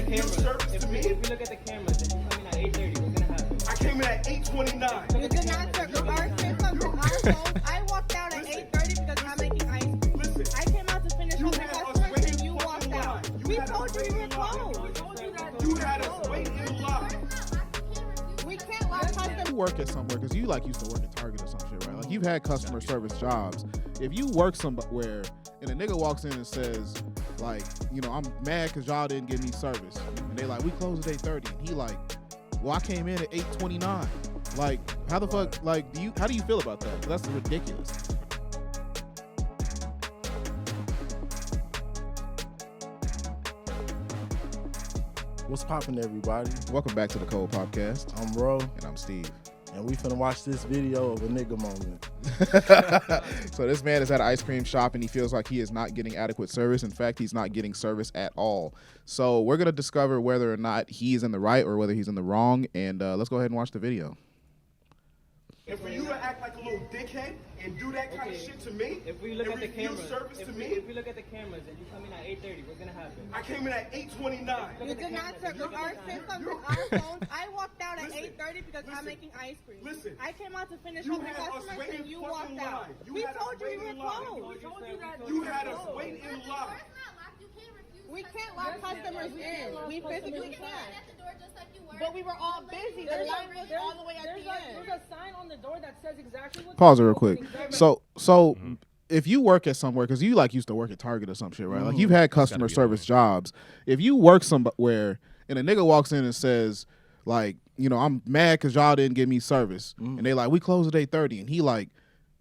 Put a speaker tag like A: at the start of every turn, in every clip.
A: the cameras, if we look at the cameras, and you come in at 8:30, what's gonna happen?
B: I came in at 8:29.
C: You did not serve our system, our phone. I walked out at 8:30 because I'm making ice cream.
B: Listen,
C: I came out to finish
B: you
C: up the
B: had us
C: customers
B: waiting
C: and you
B: fucking
C: walked out.
B: line.
C: We
B: had
C: told
B: us
C: you we were
B: waiting in line.
C: closed.
B: You had us waiting in line.
C: We can't lock customers.
D: You work at somewhere because you like used to work at Target or some shit, right? Like you've had customer service jobs. If you work somewhere and a nigga walks in and says, like, you know, I'm mad because y'all didn't give me service, and they like, we close at 8:30, and he like, well, I came in at 8:29. Like, how the fuck? Like, how do you feel about that? That's ridiculous.
E: What's poppin', everybody?
D: Welcome back to the Cold Podcast,
E: I'm Ro,
D: and I'm Steve.
E: and we finna watch this video of a nigga moment.
D: So this man is at an ice cream shop and he feels like he is not getting adequate service. In fact, he's not getting service at all. So we're going to discover whether or not he's in the right or whether he's in the wrong. And let's go ahead and watch the video.
B: And for you to act like a little dickhead and do that kind of shit to me,
A: If we look
B: and
A: at the
B: refuse
A: cameras,
B: service to me,
A: if we look at the cameras, and you come in at 8:30, what's gonna happen?
B: I came in at 8:29.
C: You did not serve our system, our phones. I walked out at 8:30 because I'm making ice cream.
B: Listen.
C: I came out to finish
B: You
C: up the
B: had us
C: customers
B: waiting
C: and you
B: fucking
C: walked out.
B: line. You
C: We
B: had us
C: told you we
B: waiting
C: were
B: in line.
C: closed.
B: You had us waiting in line.
C: We can't lock customers in. We physically can't. But we were all busy. The line was all the way at the end.
F: There's a sign on the door that says exactly what.
D: Pause it real quick. So if you work at somewhere, because you like used to work at Target or some shit, right? Like you've had customer service jobs. If you work somewhere and a nigga walks in and says, like, you know, I'm mad because y'all didn't give me service, and they like, we close at 8:30, and he like,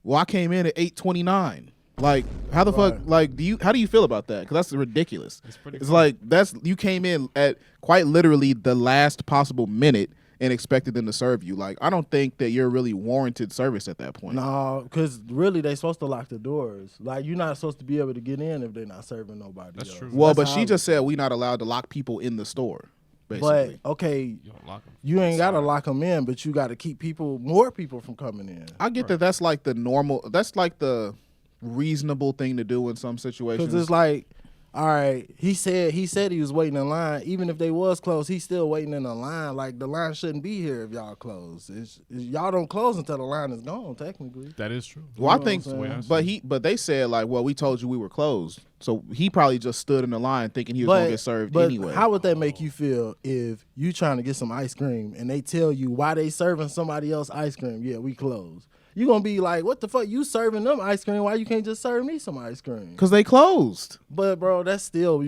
D: well, I came in at 8:29. Like, how the fuck? Like, how do you feel about that? Because that's ridiculous. It's like you came in at quite literally the last possible minute and expected them to serve you. Like, I don't think that you're really warranted service at that point.
E: No, because really they supposed to lock the doors. Like, you're not supposed to be able to get in if they're not serving nobody.
G: That's
E: else.
G: true.
D: Well,
E: That's
D: but
E: how
D: she just said we not allowed to lock people in the store.
E: But
D: Basically,
E: okay,
G: You don't lock them.
E: you ain't gotta lock them in, but you gotta keep more people from coming in.
D: I get that. That's like the normal. That's like the reasonable thing to do in some situations.
E: Because it's like, all right, he said he was waiting in line. Even if they was closed, he's still waiting in the line. Like, the line shouldn't be here if y'all close. Y'all don't close until the line is gone, technically.
G: That is true.
D: Well, I
E: You know
D: think,
E: what I'm saying?
D: but they said like, well, we told you we were closed, so he probably just stood in the line thinking he was gonna get served anyway.
E: How would that make you feel if you trying to get some ice cream and they tell you why they serving somebody else ice cream? Yeah, we closed. You gonna be like, what the fuck? You serving them ice cream? Why you can't just serve me some ice cream?
D: Because they closed.
E: But bro, that's still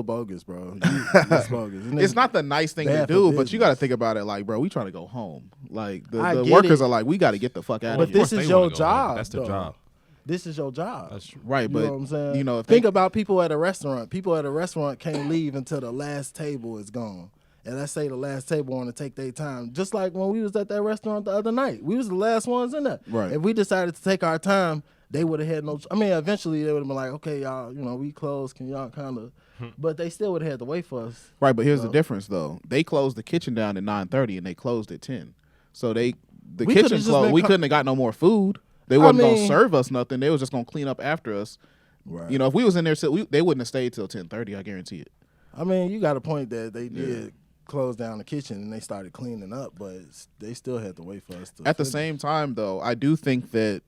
E: bogus, bro. It's bogus.
D: It's not the nice thing to
E: bad for
D: do, but you got to
E: business.
D: think about it like, bro, we trying to go home. Like
E: I
D: the
E: get
D: workers
E: it.
D: are like, we got to get the fuck out
E: But
D: of here.
E: this
G: course
E: is
G: they
E: your
G: wanna go home.
E: job.
G: That's their
E: though.
G: job.
E: This is your job.
G: That's true.
D: Right,
E: You
D: but
E: know what I'm saying?
D: you know, if
E: think
D: they,
E: about people at a restaurant. People at a restaurant can't leave until the last table is gone. And let's say the last table want to take their time. Just like when we was at that restaurant the other night. We was the last ones in there.
D: Right.
E: If we decided to take our time, they would have had no... I mean, eventually they would have been like, okay, y'all, you know, we closed. Can y'all kind of... But they still would have had to wait for us.
D: right, but here's the difference though. They closed the kitchen down at 9:30 and they closed at 10. So the
E: We
D: kitchen
E: could've just
D: closed.
E: been
D: We couldn't have got no more food. They
E: I
D: wasn't gonna
E: mean-
D: serve us nothing. They was just gonna clean up after us.
E: Right.
D: You know, if we was in there, they wouldn't have stayed till 10:30. I guarantee it.
E: I mean, you got a point that they did close down the kitchen and they started cleaning up, but they still had to wait for us to...
D: At the
E: finish.
D: same time, though, I do think that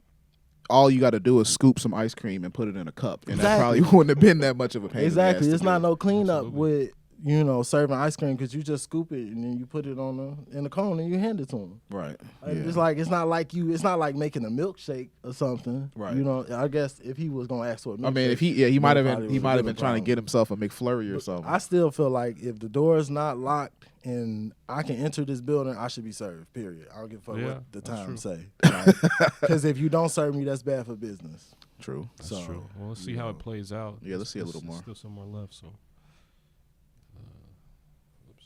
D: all you got to do is scoop some ice cream and put it in a cup, and that
E: Exactly.
D: probably wouldn't have been that much of a pain. in the ass
E: Exactly.
D: to
E: It's
D: do.
E: not no cleanup
G: Absolutely.
E: with, you know, serving ice cream because you just scoop it and then you put it in the cone and you hand it to them.
D: Right.
E: It's like it's not like making a milkshake or something.
D: Right.
E: You know, I guess if he was gonna ask for a milkshake,
D: I mean, if he might have
E: probably
D: been
E: was a different
D: trying to
E: problem.
D: get himself a McFlurry or something.
E: I still feel like if the door is not locked and I can enter this building, I should be served. Period. I don't give a fuck
G: Yeah,
E: what the
G: that's
E: time
G: true.
E: say. Because if you don't serve me, that's bad for business.
D: True.
G: That's
E: So,
G: true. Well, let's see how it plays out.
D: Yeah, let's see a little more.
G: Still some more left. So. Oops.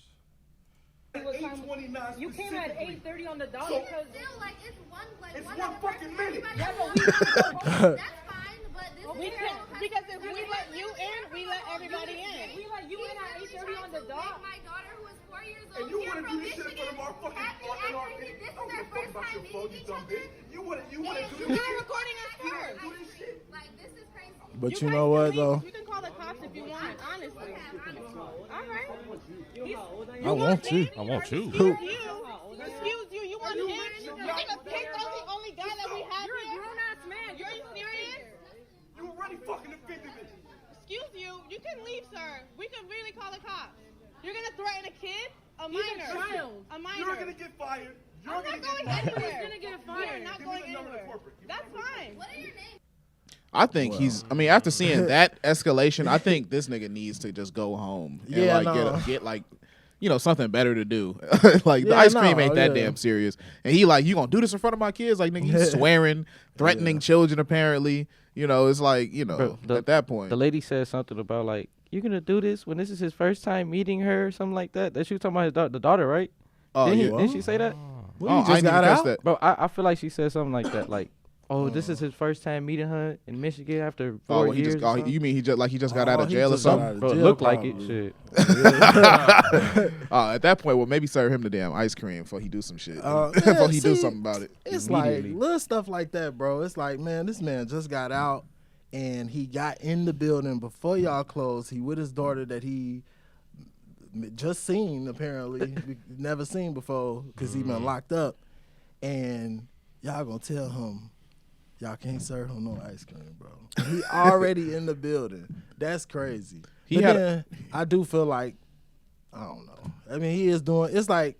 B: 8:29.
F: You came at 8:30 on the dot
B: So-
F: because
H: Still, like, it's one
B: It's
H: other
B: one fucking
H: person,
B: minute.
H: everybody
F: Yeah,
H: else
F: but
H: is
F: we-
H: That's fine, but this
C: We
H: is
C: can, because if we let you in, we let everybody in.
F: we let you in at 8:30 on the dot.
H: My daughter, who is 4 years old,
B: And you
H: here
B: want to
H: from
B: do this shit in
H: Michigan,
B: front of our fucking
H: happy
B: in our
H: acting. This is
B: I don't
H: their
B: give a fuck
H: first
B: about
H: time
B: your phone, you
H: meeting
B: dumb
H: each other.
B: bitch. You want to do
C: You're
B: this
C: not
B: shit?
C: recording us
B: You wanna
C: first.
B: do this shit?
H: Like, this is crazy.
E: But you
C: guys
E: know
C: can
E: what
C: leave.
E: though?
C: You can call the cops if you want, honestly. All right.
E: I want you.
G: I want you.
C: Excuse you. You want him? You think a Pedro's the only guy that we have
F: You're a
C: here?
F: grown-ass man.
C: Are you serious?
B: You already fucking offended me.
C: Excuse you. You can leave, sir. We can really call the cops. You're gonna threaten a kid? A
F: He's a
C: minor.
F: child.
C: A minor.
B: You're gonna get fired. You're
C: I'm
B: gonna
C: not going
B: get fired.
C: anywhere.
F: He's gonna get
C: You're
F: fired.
C: not
B: Give me
C: going
B: the number to
C: anywhere.
B: corporate. You
C: That's fine.
H: What are your names?
D: I think he's. I mean, after seeing that escalation, I think this nigga needs to just go home and
E: Yeah,
D: like
E: no.
D: get like, something better to do. Like the
E: Yeah,
D: ice cream
E: no,
D: ain't that
E: yeah.
D: damn serious. And he like, you gonna do this in front of my kids? Like, nigga, he's swearing, threatening children. Apparently, it's like,
I: Bro,
D: at that point.
I: The lady said something about like, you're gonna do this when this is his first time meeting her or something like that. That she was talking about the daughter, right?
D: Oh
I: Didn't,
D: yeah.
I: didn't she say that?
E: Well,
D: Oh,
E: you
D: I
E: just
D: didn't
E: got
D: even catch
E: out.
D: that.
I: Bro, I feel like she said something like that. Like, oh, this is his first time meeting her in Michigan after 4
D: Oh, well, he
I: years.
D: just.
I: or
D: Oh,
I: something?
D: you mean he just got out
E: Oh,
D: of
E: he
D: jail or
E: just got
D: something?
E: out of
I: Bro, it
E: jail,
I: looked like
E: probably.
I: it. Shit.
D: At that point, well, maybe serve him the damn ice cream before he do some shit.
E: Yeah,
D: Before he do
E: see,
D: something about it.
E: It's like
I: Immediately.
E: little stuff like that, bro. It's like, man, this man just got out and he got in the building before y'all closed. He with his daughter that he just seen, apparently, never seen before because he been locked up. And y'all gonna tell him y'all can't serve him no ice cream, bro. He already in the building. That's crazy.
D: He
E: But
D: had
E: then I do feel like, I don't know. I mean, he is doing. It's like,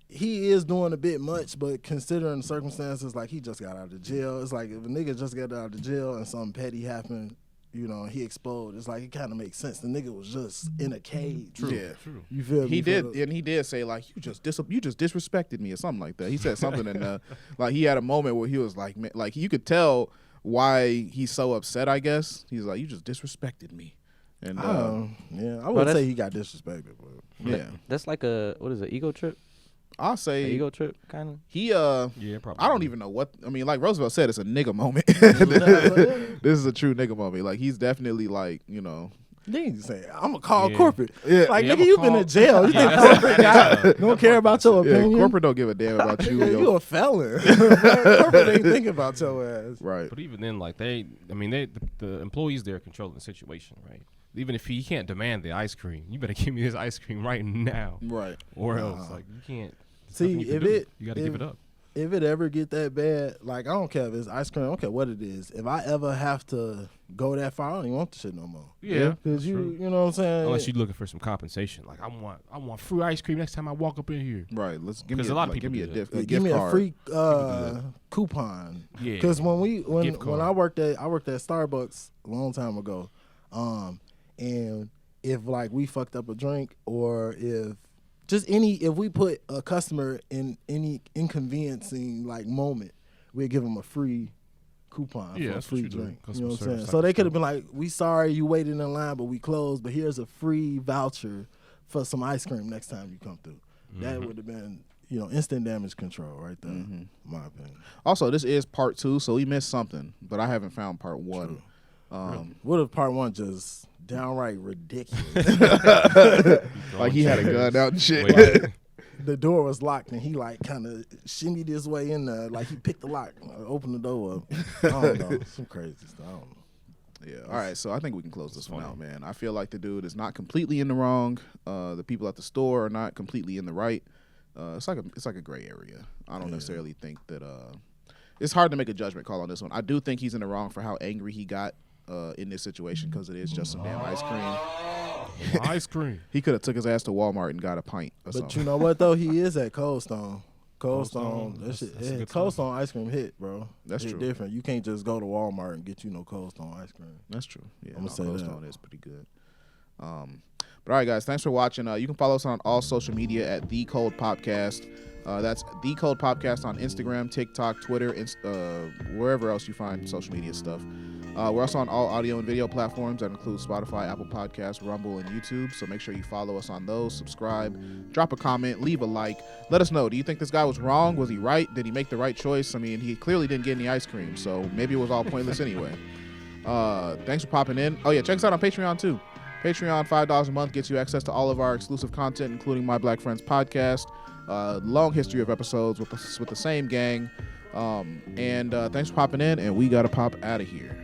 E: he is doing a bit much, but considering the circumstances, like he just got out of jail. It's like if a nigga just got out of jail and something petty happened, he exploded. It's like it kind of makes sense. The nigga was just in a cage.
D: Yeah.
E: You feel me?
D: He
E: For
D: did,
E: the-
D: and he did say like you just disrespected me or something like that. He said something, and like he had a moment where he was like, man, like you could tell why he's so upset. I guess he's like, you just disrespected me, and
E: I wouldn't
I: that's-
E: say he got disrespected, but
D: yeah,
I: That's like a ego trip?
D: I'll
I: An
D: say
I: ego trip, kind of.
D: he
G: Yeah, probably.
D: I don't even know what I mean. Like Roosevelt said, it's a nigga moment. This is a true nigga moment. Like he's definitely like
E: Then you say, I'm gonna call
G: Yeah.
E: corporate.
D: Yeah.
E: Like,
G: Yeah,
E: nigga,
G: I'ma
E: you been
G: call-
E: in jail. You
G: Yeah,
E: think
G: that's-
E: corporate
G: that is,
E: don't care about your
D: yeah,
E: opinion?
D: corporate don't give a damn about you.
E: Nigga,
D: yo.
E: you a felon. Corporate ain't thinking about your ass.
D: Right.
G: But even then, like the employees there controlling the situation, right? Even if he can't demand the ice cream, you better give me this ice cream right now,
D: Right.
G: or else like you can't.
E: See,
G: nothing you can
E: if
G: do.
E: it-
G: you got to
E: if-
G: give it up.
E: If it ever get that bad, like I don't care if it's ice cream, I don't care what it is. If I ever have to go that far, I don't even want the shit no more.
G: Yeah,
E: Cause
G: that's
E: you
G: true.
E: know what I'm saying.
G: Unless you're looking for some compensation, like I want free ice cream next time I walk up in here.
D: Right. Let's give me
G: 'Cause a lot of
D: like, give
G: people
D: me a,
G: do
D: diff,
G: that.
D: a
E: give
D: gift
E: me
D: card.
E: a free
G: that.
E: coupon.
G: Yeah.
E: Because when
G: Gift card.
E: I worked at Starbucks a long time ago, and if like we fucked up a drink or if we put a customer in any inconveniencing like moment, we'd give them a free coupon
G: Yeah,
E: for a
G: that's what
E: free
G: you do.
E: drink. You
G: Customer
E: know what I'm
G: service
E: saying?
G: type
E: So
G: of
E: they could have
G: stuff.
E: been like, "We sorry you waited in line, but we closed. But here's a free voucher for some ice cream next time you come through." That would have been, instant damage control right there. In my opinion.
D: Also, this is part 2, so we missed something, but I haven't found part 1.
E: What if part one just downright ridiculous?
D: Like he had a gun out and shit.
G: Wait,
E: The door was locked and he like kind of shimmied his way in there, like he picked the lock, opened the door up. I don't know, some crazy stuff. I don't know.
D: Yeah. All right. So I think we can close this one out, man. I feel like the dude is not completely in the wrong. The people at the store are not completely in the right. It's like a gray area. I don't necessarily think that. It's hard to make a judgment call on this one. I do think he's in the wrong for how angry he got in this situation because it is just some damn ice cream.
G: ice cream.
D: He could have took his ass to Walmart and got a pint or
E: But
D: something.
E: you know what though? He is at Cold Stone. Cold Stone,
G: That's a good
E: Cold
G: time.
E: Stone ice cream hit, bro.
D: That's
E: Hit
D: true.
E: different. You can't just go to Walmart and get no Cold Stone ice cream.
D: That's true. Yeah,
E: I'ma say
D: Cold
E: that.
D: Stone is pretty good. But all right, guys, thanks for watching. You can follow us on all social media at The Cold Podcast. That's The Cold Podcast on Instagram, TikTok, Twitter, wherever else you find social media stuff. We're also on all audio and video platforms that include Spotify, Apple Podcasts, Rumble, and YouTube. So make sure you follow us on those, subscribe, drop a comment, leave a like. Let us know. Do you think this guy was wrong? Was he right? Did he make the right choice? I mean, he clearly didn't get any ice cream, so maybe it was all pointless anyway. Thanks for popping in. Oh, yeah, check us out on Patreon, too. Patreon, $5 a month gets you access to all of our exclusive content, including My Black Friends podcast, long history of episodes with the same gang. And thanks for popping in, and we got to pop out of here.